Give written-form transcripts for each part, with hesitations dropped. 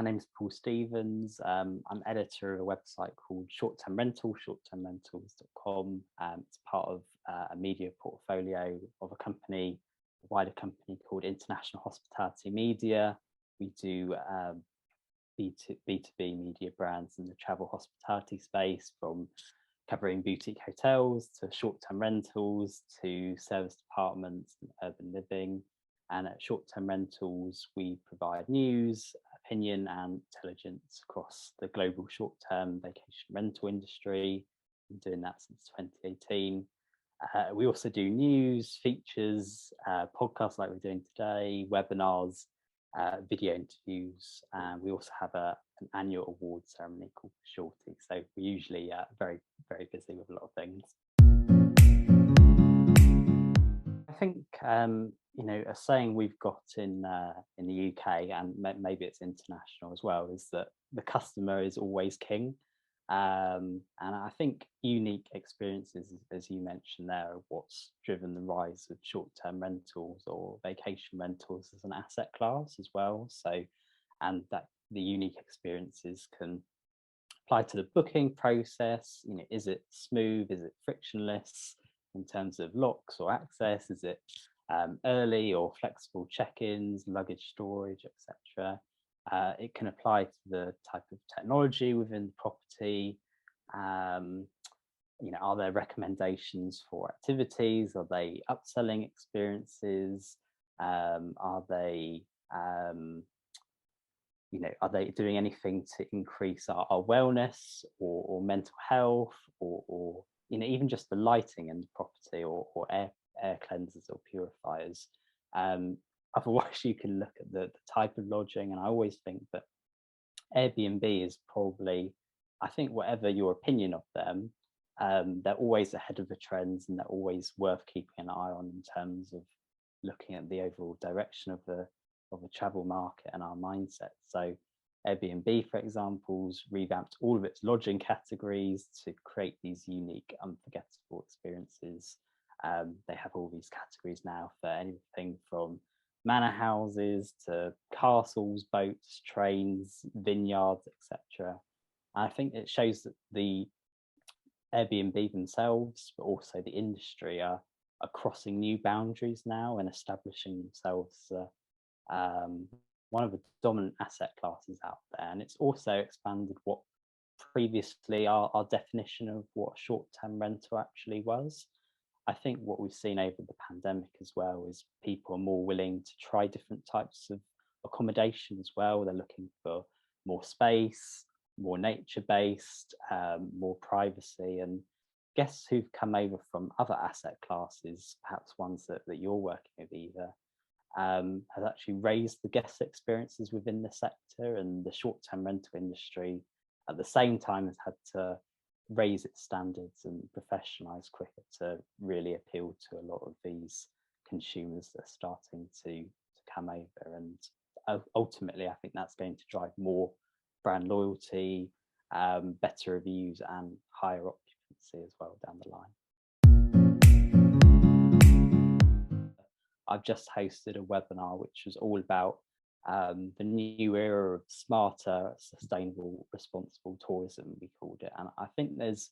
My name's Paul Stevens. I'm editor of a website called ShortTermRentalz, shorttermrentals.com. It's part of a media portfolio of a company, a wider company called International Hospitality Media. We do B2B media brands in the travel hospitality space, from covering boutique hotels to short-term rentals to service departments and urban living. And at ShortTermRentalz, we provide news, opinion and intelligence across the global short-term vacation rental industry. Been doing that since 2018. We also do news, features, podcasts like we're doing today, webinars, video interviews, and we also have an annual award ceremony called Shorty. So we're usually very, very busy with a lot of things. I think a saying we've got in the UK, and maybe it's international as well, is that the customer is always king. And I think unique experiences, as you mentioned there, are what's driven the rise of short-term rentals or vacation rentals as an asset class as well. So, and that the unique experiences can apply to the booking process. Is it smooth? Is it frictionless in terms of locks or access? Is it early or flexible check-ins, luggage storage, etc.? It can apply to the type of technology within the property. Are there recommendations for activities? Are they upselling experiences? Are they doing anything to increase our wellness or mental health, or even just the lighting in the property, or air cleansers or purifiers? Otherwise, you can look at the type of lodging, and I always think that Airbnb is probably, I think whatever your opinion of them, they're always ahead of the trends, and they're always worth keeping an eye on in terms of looking at the overall direction of the travel market and our mindset. So Airbnb, for example, has revamped all of its lodging categories to create these unique, unforgettable experiences. They have all these categories now for anything from manor houses to castles, boats, trains, vineyards, etc. I think it shows that the Airbnb themselves, but also the industry, are crossing new boundaries now and establishing themselves one of the dominant asset classes out there. And it's also expanded what previously our definition of what a short-term rental actually was. I think what we've seen over the pandemic as well is people are more willing to try different types of accommodation as well. They're looking for more space, more nature-based, more privacy. And guests who've come over from other asset classes, perhaps ones that you're working with either, has actually raised the guest experiences within the sector, and the short-term rental industry at the same time has had to raise its standards and professionalize quicker to really appeal to a lot of these consumers that are starting to come over. And ultimately, I think that's going to drive more brand loyalty, better reviews, and higher occupancy as well down the line. I've just hosted a webinar which was all about the new era of smarter, sustainable, responsible tourism, we called it. And I think there's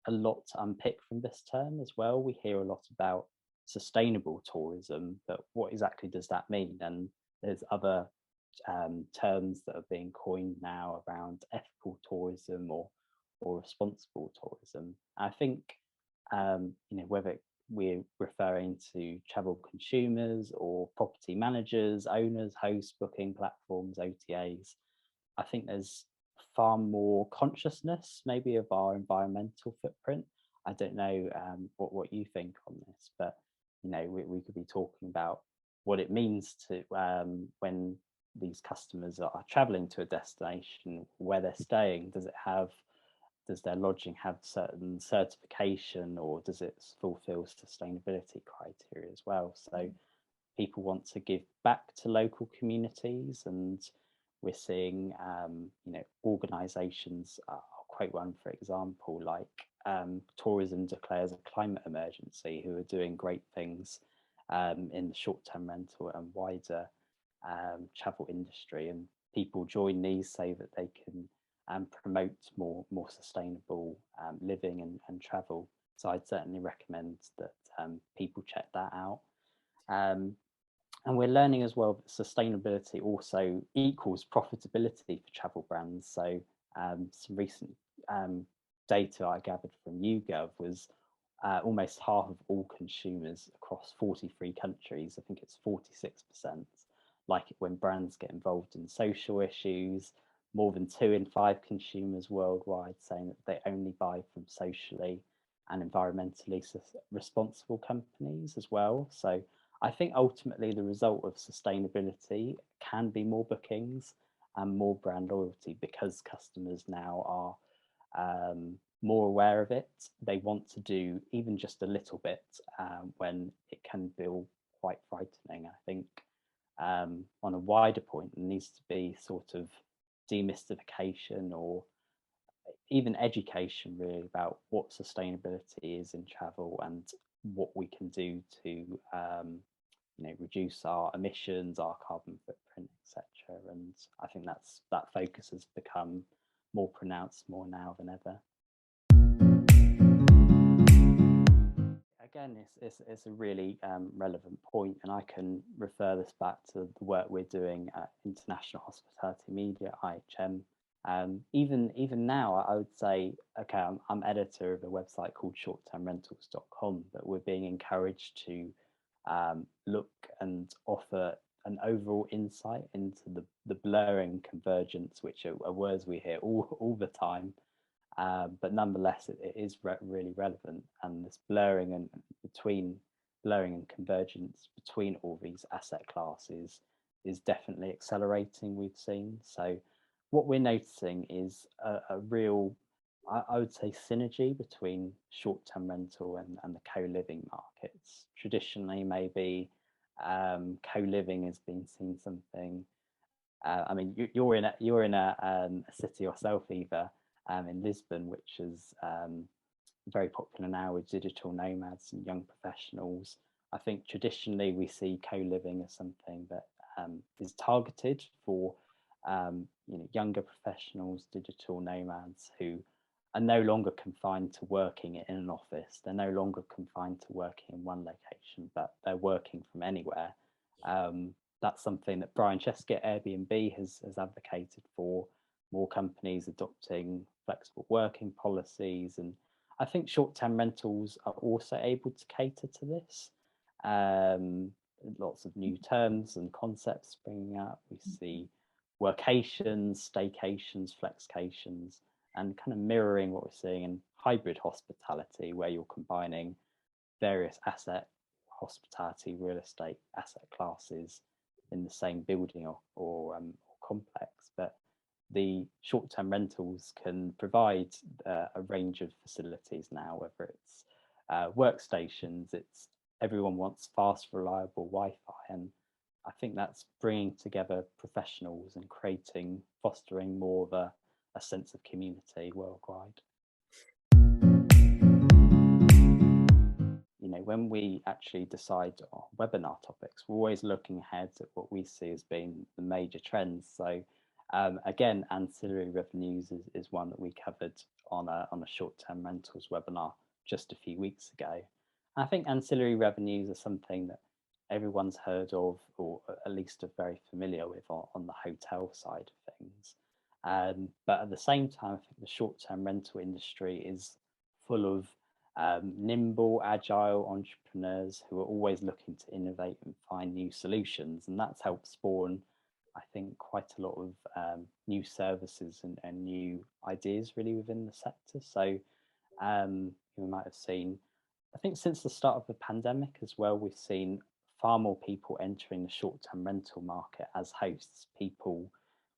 a lot to unpick from this term as well. We hear a lot about sustainable tourism, but what exactly does that mean? And there's other terms that are being coined now around ethical tourism or responsible tourism. I think whether we're referring to travel consumers or property managers, owners, hosts, booking platforms, OTAs, I think there's far more consciousness maybe of our environmental footprint. I don't know what you think on this, but we could be talking about what it means to when these customers are traveling to a destination, where they're staying. Does their lodging have certain certification, or does it fulfill sustainability criteria as well? So people want to give back to local communities, and we're seeing organizations, I'll quote one for example, like Tourism Declares a Climate Emergency, who are doing great things in the short-term rental and wider travel industry. And people join these so that they can promote more sustainable living and travel. So I'd certainly recommend that people check that out. And we're learning as well that sustainability also equals profitability for travel brands. So some recent data I gathered from YouGov was almost half of all consumers across 43 countries, I think it's 46%, like it when brands get involved in social issues. More than 2 in 5 consumers worldwide saying that they only buy from socially and environmentally responsible companies as well. So I think ultimately the result of sustainability can be more bookings and more brand loyalty, because customers now are more aware of it. They want to do even just a little bit when it can feel quite frightening. I think on a wider point, there needs to be sort of demystification or even education really about what sustainability is in travel and what we can do to reduce our emissions, our carbon footprint, etc. And I think that focus has become more pronounced more now than ever. Again, it's a really relevant point, and I can refer this back to the work we're doing at International Hospitality Media, IHM. Even now, I would say, okay, I'm editor of a website called ShortTermRentalz.com, but we're being encouraged to look and offer an overall insight into the blurring convergence, which are words we hear all the time. But nonetheless, it is really relevant, and this blurring and convergence between all these asset classes is definitely accelerating, we've seen. So what we're noticing is a real, I would say, synergy between short-term rental and the co-living markets. Traditionally, maybe co-living has been seen something. I mean, you're in a city yourself, Eva, in Lisbon, which is very popular now with digital nomads and young professionals. I think traditionally we see co-living as something that is targeted for younger professionals, digital nomads who are no longer confined to working in an office. They're no longer confined to working in one location, but they're working from anywhere. That's something that Brian Chesky at Airbnb has advocated for. More companies adopting flexible working policies, and I think short-term rentals are also able to cater to this. Lots of new terms and concepts springing up. We see workations, staycations, flexcations, and kind of mirroring what we're seeing in hybrid hospitality, where you're combining various hospitality, real estate asset classes in the same building or complex. But the short-term rentals can provide a range of facilities now, whether it's workstations, everyone wants fast, reliable Wi-Fi, and I think that's bringing together professionals and fostering more of a sense of community worldwide. When we actually decide on webinar topics, we're always looking ahead at what we see as being the major trends. So again, ancillary revenues is one that we covered on a short-term rentals webinar just a few weeks ago. I think ancillary revenues are something that everyone's heard of, or at least are very familiar with on the hotel side of things. But at the same time, I think the short-term rental industry is full of nimble, agile entrepreneurs who are always looking to innovate and find new solutions, and that's helped spawn, I think, quite a lot of new services and new ideas really within the sector. So you might have seen, I think since the start of the pandemic as well, we've seen far more people entering the short-term rental market as hosts.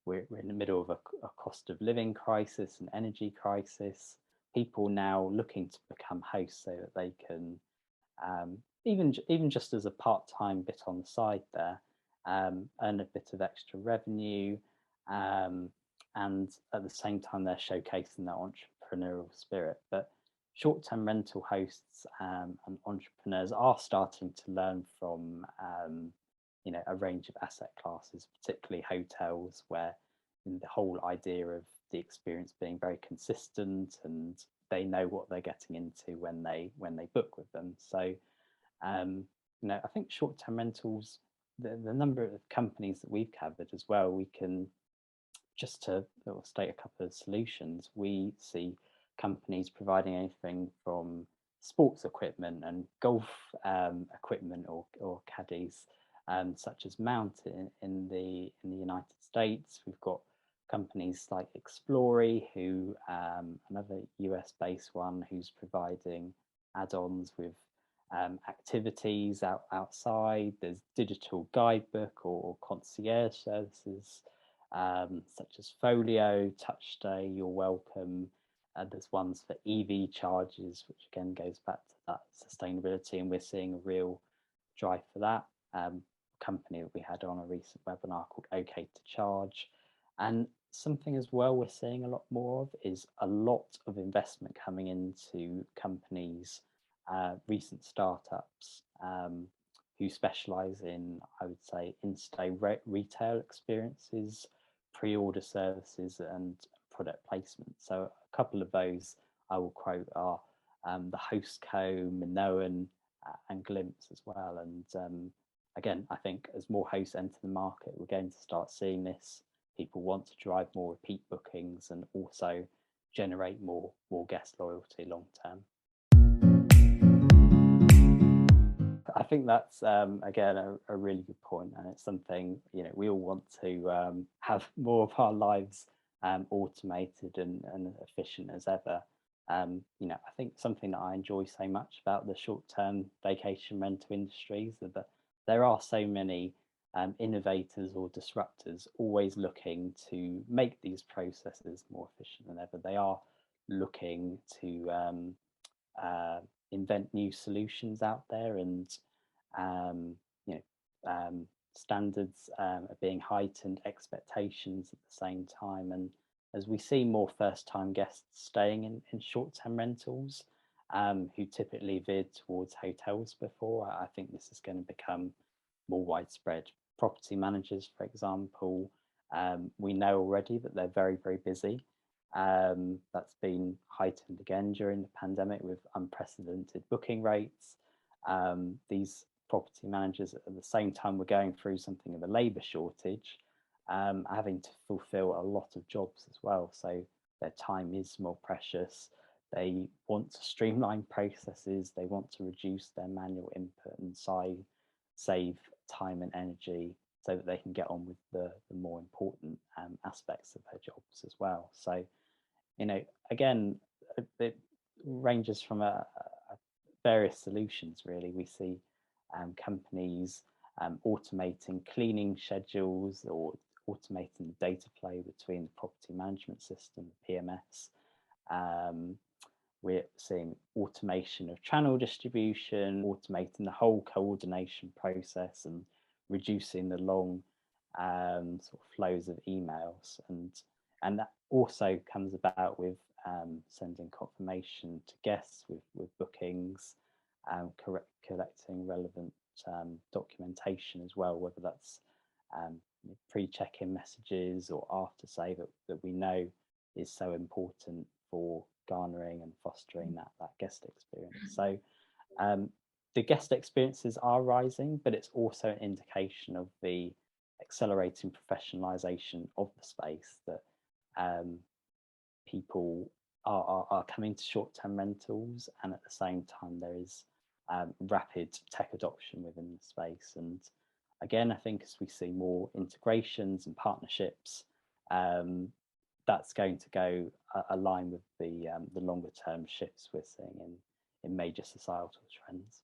We're in the middle of a cost of living crisis and energy crisis. People now looking to become hosts so that they can, even just as a part-time bit on the side there, earn a bit of extra revenue, and at the same time they're showcasing their entrepreneurial spirit. But short-term rental hosts and entrepreneurs are starting to learn from a range of asset classes, particularly hotels, where in the whole idea of the experience being very consistent, and they know what they're getting into when they book with them. So I think short-term rentals, the number of companies that we've covered as well, we can just to state a couple of solutions. We see companies providing anything from sports equipment and golf equipment or caddies, such as Mount in the United States. We've got companies like Ancillary, who another US-based one, who's providing add-ons with activities outside. There's digital guidebook or concierge services, such as Folio, Touch Stay, You're Welcome. There's ones for EV charges, which again goes back to that sustainability, and we're seeing a real drive for that. Company that we had on a recent webinar called OK to Charge. And something as well we're seeing a lot more of is a lot of investment coming into companies, recent startups, who specialize in, I would say, in-stay retail experiences, pre-order services and product placement. So a couple of those I will quote are the Hostco, Minoan and Glimpse as well. And again, I think as more hosts enter the market, we're going to start seeing this. People want to drive more repeat bookings and also generate more guest loyalty long term. I think that's again a really good point, and it's something we all want to have more of our lives automated and efficient as ever. I think something that I enjoy so much about the short-term vacation rental industry is that there are so many innovators or disruptors always looking to make these processes more efficient than ever. They are looking to invent new solutions out there, and standards are being heightened, expectations at the same time. And as we see more first-time guests staying in short-term rentals, who typically veered towards hotels before, I think this is going to become more widespread. Property managers, for example, we know already that they're very, very busy. That's been heightened again during the pandemic with unprecedented booking rates. These property managers, at the same time we're going through something of a labour shortage, having to fulfill a lot of jobs as well. So their time is more precious. They want to streamline processes. They want to reduce their manual input and save time and energy so that they can get on with the more important aspects of their jobs as well. So, again, it ranges from various solutions, really. We see companies automating cleaning schedules or automating the data flow between the property management system, PMS. We're seeing automation of channel distribution, automating the whole coordination process and reducing the long sort of flows of emails. And that also comes about with sending confirmation to guests with bookings, collecting relevant documentation as well, whether that's pre-check-in messages or after stay that we know is so important for garnering and fostering that guest experience. So the guest experiences are rising, but it's also an indication of the accelerating professionalization of the space, that people are coming to short-term rentals, and at the same time there is rapid tech adoption within the space. And again, I think as we see more integrations and partnerships, that's going to go align with the longer term shifts we're seeing in major societal trends.